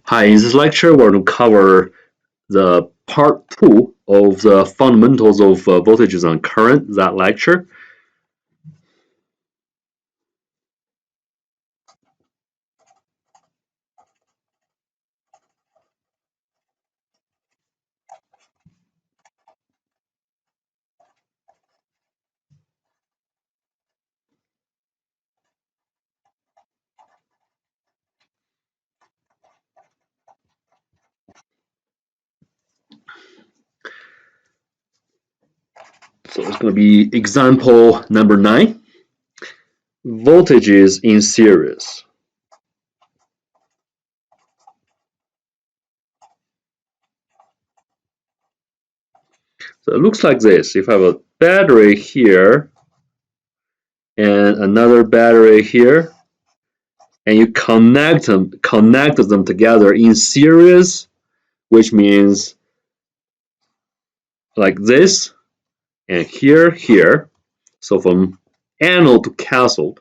Hi, in this lecture, we're going to cover the part 2 of the fundamentals of voltages and current, that lecture. So it's going to be example number 9, voltages in series. So it looks like this. If I have a battery here and another battery here, and you connect them together in series, which means like this, and here. So from anode to cathode.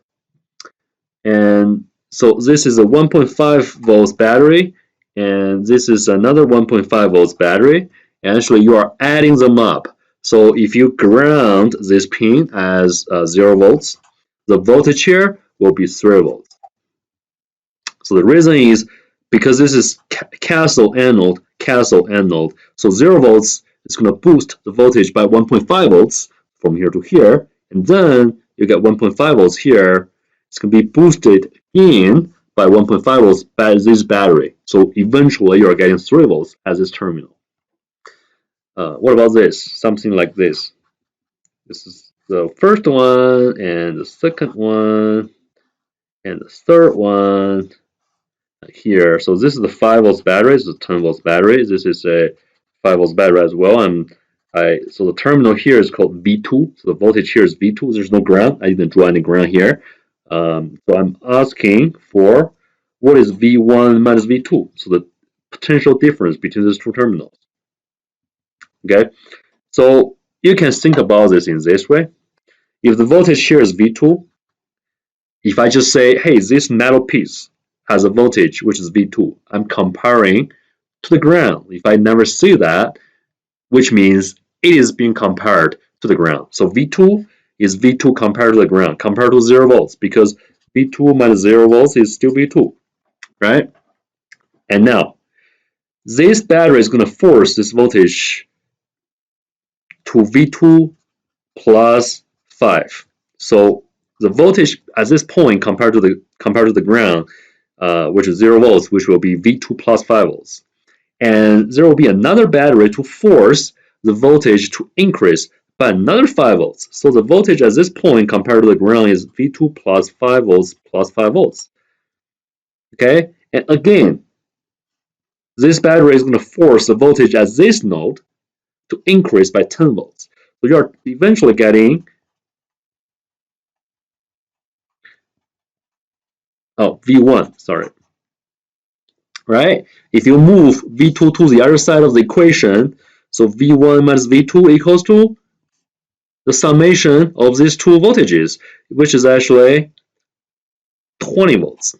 And so this is a 1.5 volts battery, and this is another 1.5 volts battery. And actually, you are adding them up. So if you ground this pin as 0 volts, the voltage here will be 3 volts. So the reason is because this is cathode anode. So 0 volts is going to boost the voltage by 1.5 volts from here to here, and then you get 1.5 volts here. It's going to be boosted in by 1.5 volts by this battery. So eventually you are getting 3 volts at this terminal. What about this? Something like this. This is the first one, and the second one, and the third one here. So this is the 5 volts battery. This is a 10 volts battery. This is a 5 volts battery as well. So the terminal here is called V2. So the voltage here is V2. There's no ground. I didn't draw any ground here. So I'm asking for what is V1 minus V2. So the potential difference between these two terminals. Okay. So you can think about this in this way. If the voltage here is V2, if I just say, hey, this metal piece has a voltage which is V2, I'm comparing to the ground. If I never see that, which means it is being compared to the ground. So V2 is V2 compared to the ground, compared to 0 volts, because V2 minus 0 volts is still V2, right? And now, this battery is going to force this voltage to V2 plus 5. So the voltage at this point compared to the ground, which is 0 volts, which will be V2 plus 5 volts. And there will be another battery to force the voltage to increase by another 5 volts. So the voltage at this point compared to the ground is V2 plus 5 volts plus 5 volts. Okay? And again, this battery is going to force the voltage at this node to increase by 10 volts. So you are eventually getting V1, sorry. Right? If you move V2 to the other side of the equation, so V1 minus V2 equals to the summation of these two voltages, which is actually 20 volts.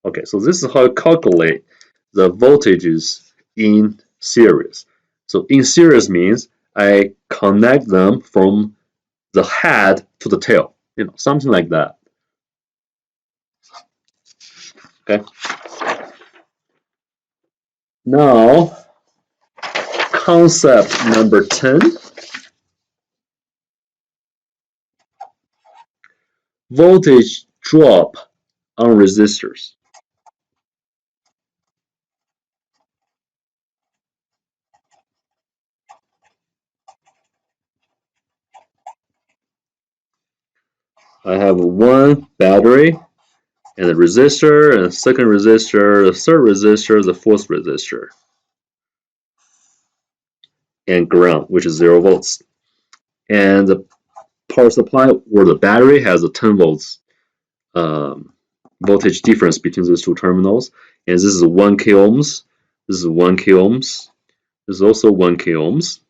Okay, so this is how you calculate the voltages in series. So in series means I connect them from the head to the tail, something like that. Okay. Now, concept number 10. Voltage drop on resistors. I have one battery and a resistor and a second resistor, the third resistor, the fourth resistor, and ground, which is 0 volts. And the power supply or the battery has a 10 volts voltage difference between these two terminals. And this is 1 k ohms. This is 1 k ohms. This is also 1 k ohms.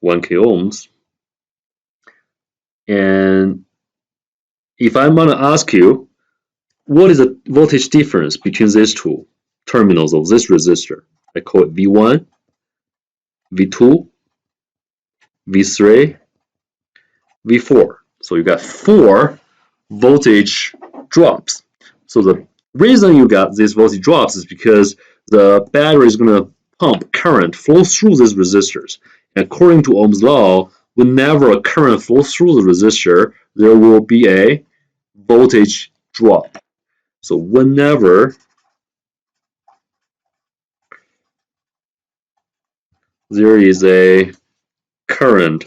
1 k ohms. And if I'm going to ask you, what is the voltage difference between these two terminals of this resistor? I call it V1, V2, V3, V4. So you got 4 voltage drops. So the reason you got these voltage drops is because the battery is going to pump current flow through these resistors. And according to Ohm's law, whenever a current flows through the resistor, there will be a voltage drop. So whenever there is a current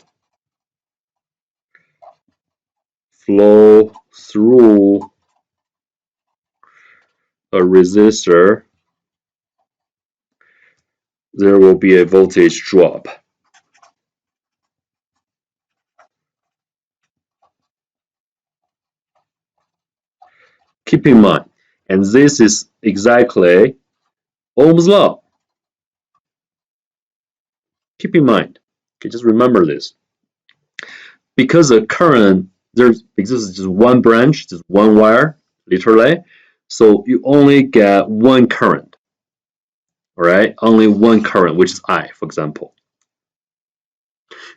flow through a resistor, there will be a voltage drop. Keep in mind, and this is exactly Ohm's law. Keep in mind, okay, just remember this. Because the current, there exists just one branch, just one wire, literally, so you only get one current, all right? Only one current, which is I, for example.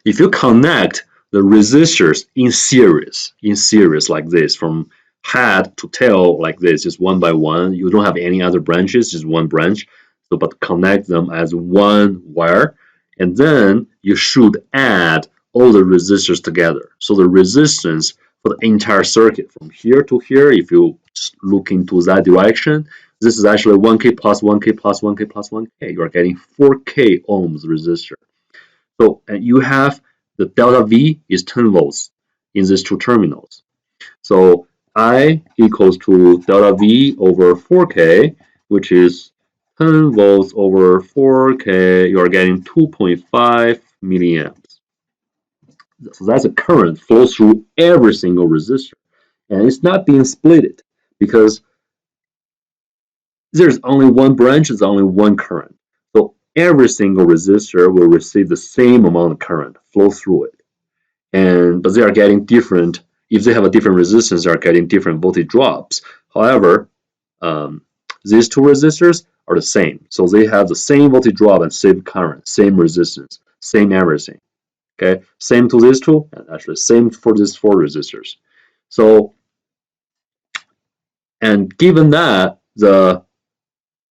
If you connect the resistors in series like this, from head to tail like this, just one by one, you don't have any other branches, just one branch, so but connect them as one wire, and then you should add all the resistors together. So the resistance for the entire circuit from here to here, if you just look into that direction, this is actually 1K plus 1K plus 1K plus 1K. You are getting 4K ohms resistor. So and you have the delta V is 10 volts in these two terminals. So I equals to delta V over 4K, which is 10 volts over 4K. You are getting 2.5 milliamps. So that's a current flows through every single resistor. And it's not being splitted because there's only one branch, there's only one current. So every single resistor will receive the same amount of current flow through it. But they are getting different, if they have a different resistance, they are getting different voltage drops. However, these two resistors are the same. So they have the same voltage drop and same current, same resistance, same everything. Okay, same to these two, and actually same for these 4 resistors. So, and given that the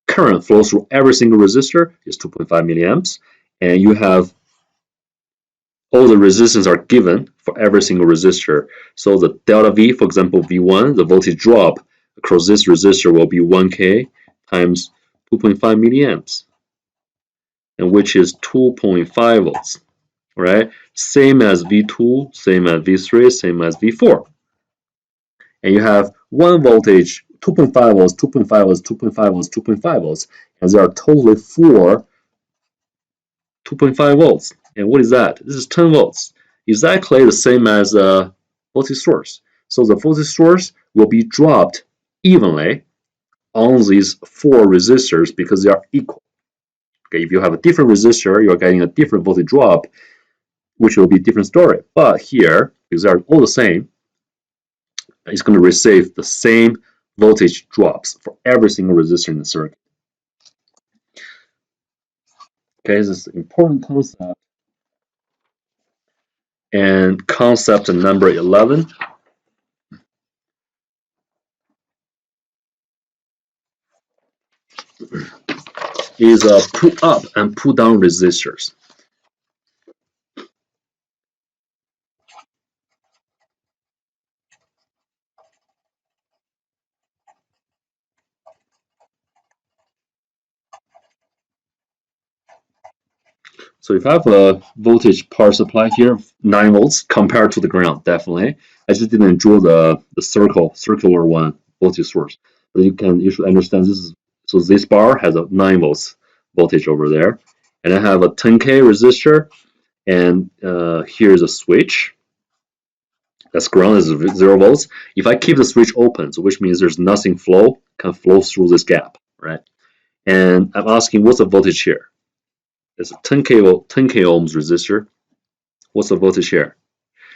current flows through every single resistor is 2.5 milliamps, and you have all the resistance are given for every single resistor. So the delta V, for example, V1, the voltage drop across this resistor will be 1K times 2.5 milliamps, and which is 2.5 volts, right? Same as V2, same as V3, same as V4. And you have one voltage, 2.5 volts, 2.5 volts, 2.5 volts, 2.5 volts, and there are totally 4 2.5 volts. And what is that? This is 10 volts. Exactly the same as a voltage source. So the voltage source will be dropped evenly on these 4 resistors because they are equal. Okay, if you have a different resistor, you are getting a different voltage drop, which will be a different story. But here, because they are all the same, it's going to receive the same voltage drops for every single resistor in the circuit. Okay, this is an important concept. And concept number 11 is pull up and pull down resistors. So if I have a voltage power supply here, 9 volts compared to the ground, definitely. I just didn't draw the circular one voltage source. But you should understand this is, so this bar has a 9 volts voltage over there. And I have a 10K resistor, and here's a switch. That's ground is 0 volts. If I keep the switch open, so which means there's nothing can flow through this gap, right? And I'm asking what's the voltage here? It's a 10K ohms resistor. What's the voltage here?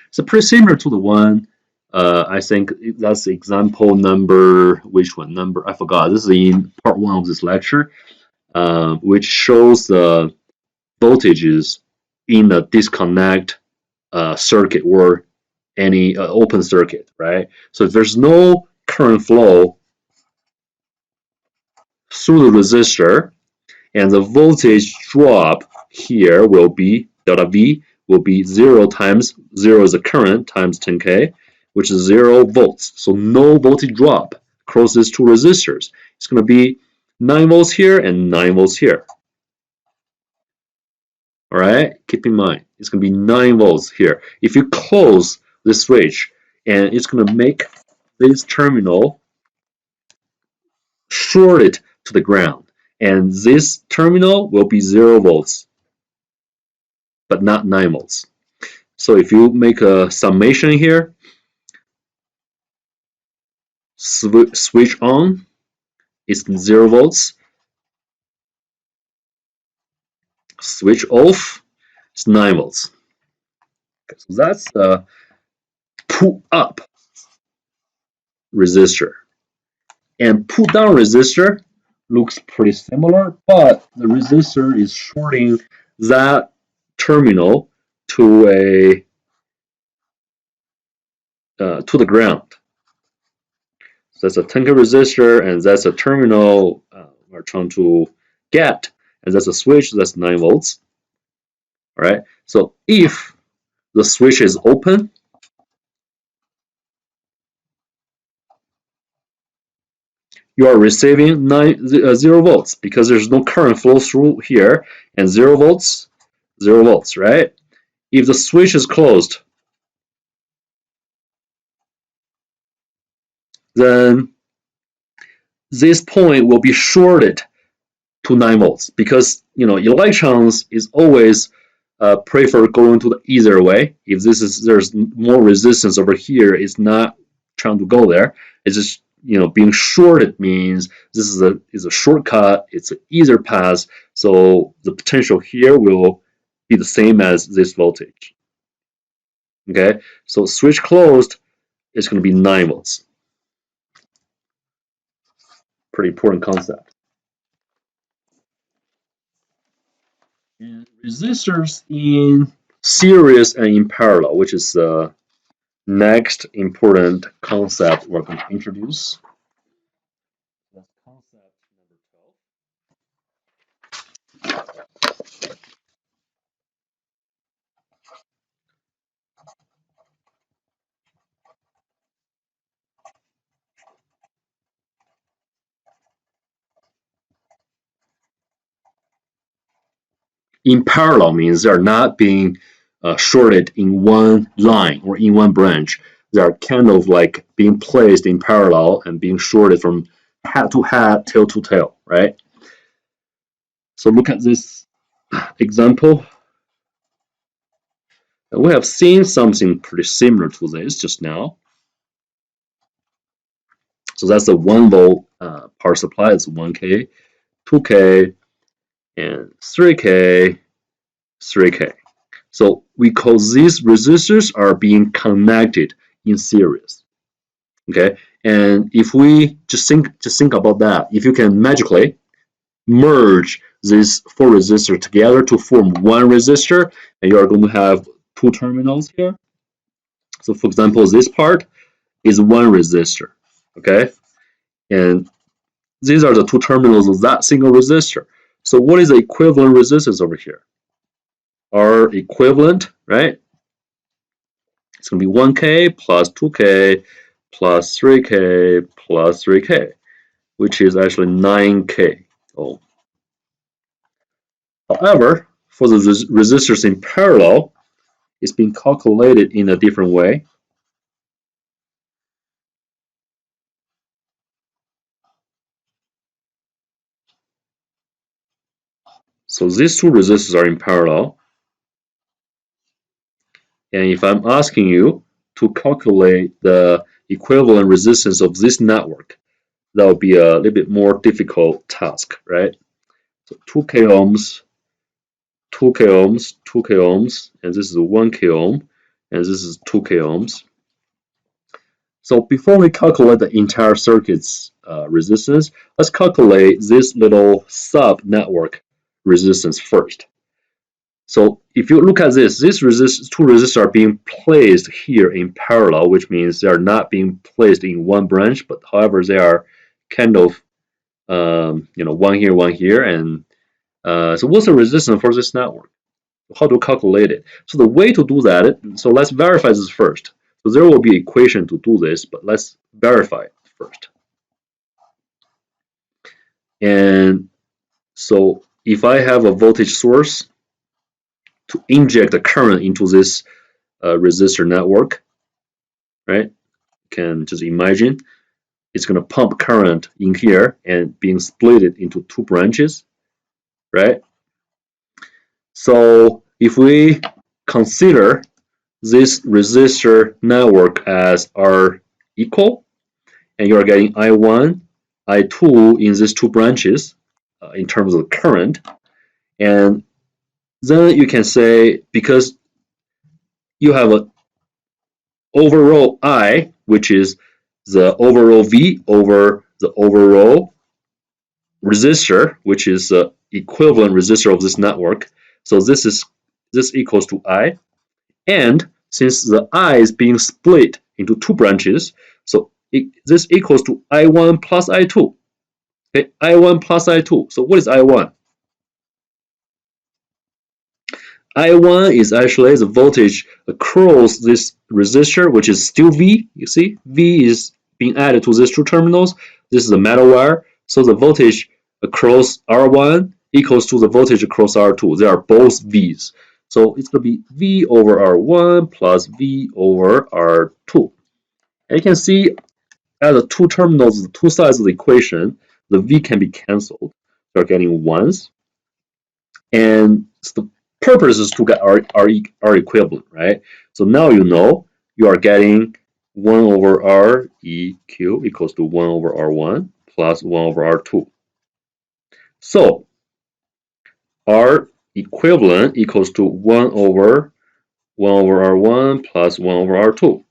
It's pretty similar to the one I think that's example number, which one? Number, I forgot. This is in part 1 of this lecture, which shows the voltages in a disconnect circuit or any open circuit, right? So if there's no current flow through the resistor, and the voltage drop here will be delta V will be 0 times 0 is the current times 10K, which is 0 volts. So no voltage drop across these two resistors. It's going to be 9 volts here and 9 volts here. All right, keep in mind, it's going to be 9 volts here. If you close this switch, and it's going to make this terminal shorted to the ground. And this terminal will be 0 volts, but not 9 volts. So if you make a summation here, switch on, it's 0 volts. Switch off, it's 9 volts. Okay, so that's the pull up resistor. And pull down resistor looks pretty similar, but the resistor is shorting that terminal to the ground. So that's a 10K resistor, and that's a terminal we're trying to get, and that's a switch, that's 9 volts. All right. So if the switch is open, you are receiving 0 volts because there's no current flow through here, and 0 volts, 0 volts, right? If the switch is closed, then this point will be shorted to 9 volts because electrons is always prefer going to the either way. If there's more resistance over here, it's not trying to go there. It's just being shorted means this is a shortcut. It's an either path. So the potential here will be the same as this voltage. Okay, so switch closed, it's going to be 9 volts. Pretty important concept. And resistors in series and in parallel, which is the next important concept we're going to introduce. That's concept number 12. In parallel means they are not being shorted in one line or in one branch. They are kind of like being placed in parallel and being shorted from head to head, tail to tail, right? So look at this example. We have seen something pretty similar to this just now. So that's the 1 volt power supply. It's 1K, 2K, and 3K, 3K. So we call these resistors are being connected in series. Okay, and if we just think about that, if you can magically merge these 4 resistors together to form one resistor, and you are going to have 2 terminals here. So for example, this part is 1 resistor. Okay, and these are the 2 terminals of that single resistor. So what is the equivalent resistance over here? Our equivalent, right? It's going to be 1K plus 2K plus 3K plus 3K, which is actually 9K ohm. However, for the resistors in parallel, it's being calculated in a different way. So these 2 resistors are in parallel. And if I'm asking you to calculate the equivalent resistance of this network, that would be a little bit more difficult task, right? So 2K ohms, 2K ohms, 2K ohms, and this is 1K ohm, and this is 2K ohms. So before we calculate the entire circuit's resistance, let's calculate this little sub-network resistance first. So if you look at this, two resistors are being placed here in parallel, which means they are not being placed in one branch, but however they are kind of one here, and so what's the resistance for this network? How to calculate it? So the way to do that, so let's verify this first. So there will be an equation to do this, but let's verify it first. And so if I have a voltage source to inject the current into this resistor network, right? You can just imagine it's going to pump current in here and being split into two branches, right? So if we consider this resistor network as R equal, and you are getting I1, I2 in these two branches in terms of current, and then you can say, because you have an overall I, which is the overall V over the overall resistor, which is the equivalent resistor of this network. So this equals to I, and since the I is being split into two branches, so this equals to I1 plus I2. Okay, I1 plus I2. So what is I1? I1 is actually the voltage across this resistor, which is still V. You see, V is being added to these two terminals. This is a metal wire. So the voltage across R1 equals to the voltage across R2. They are both V's. So it's going to be V over R1 plus V over R2. And you can see at the two terminals, the two sides of the equation, the V can be cancelled. They're getting ones. And the purpose is to get R equivalent, right? So now you know you are getting 1 over R EQ equals to 1 over R1 plus 1 over R2. So R equivalent equals to 1 over R1 plus 1 over R2.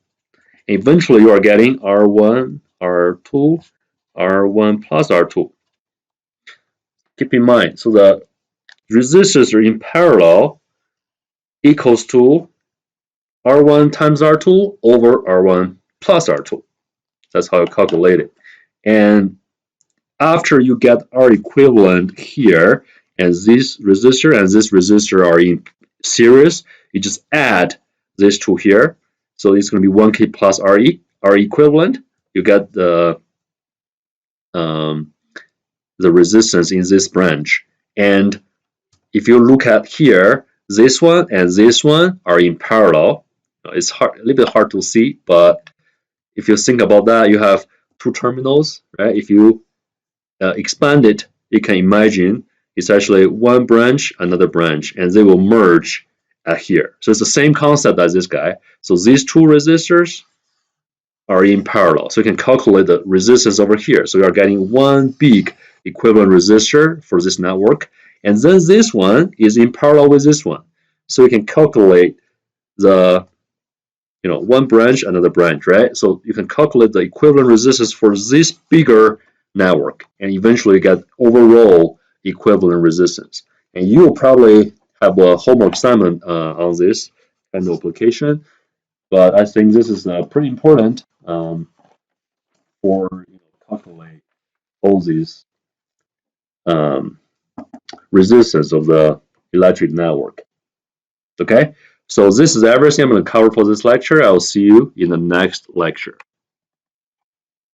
Eventually, you are getting R1, R2, R1 plus R2. Keep in mind, so the resistors are in parallel equals to R1 times R2 over R1 plus R2. That's how you calculate it. And after you get R equivalent here, and this resistor are in series, you just add these two here. So it's going to be 1K plus RE, R equivalent. You get the resistance in this branch. And if you look at here, this one and this one are in parallel. It's a little bit hard to see, but if you think about that, you have two terminals, right? If you expand it, you can imagine it's actually one branch, another branch, and they will merge here. So it's the same concept as this guy. So these two resistors are in parallel. So you can calculate the resistance over here. So you are getting one big equivalent resistor for this network. And then this one is in parallel with this one. So you can calculate the one branch, another branch, right? So you can calculate the equivalent resistance for this bigger network and eventually get overall equivalent resistance. And you will probably have a homework assignment on this kind of application, but I think this is pretty important for calculate all these resistance of the electric network. Okay, so this is everything I'm going to cover for this lecture. I will see you in the next lecture.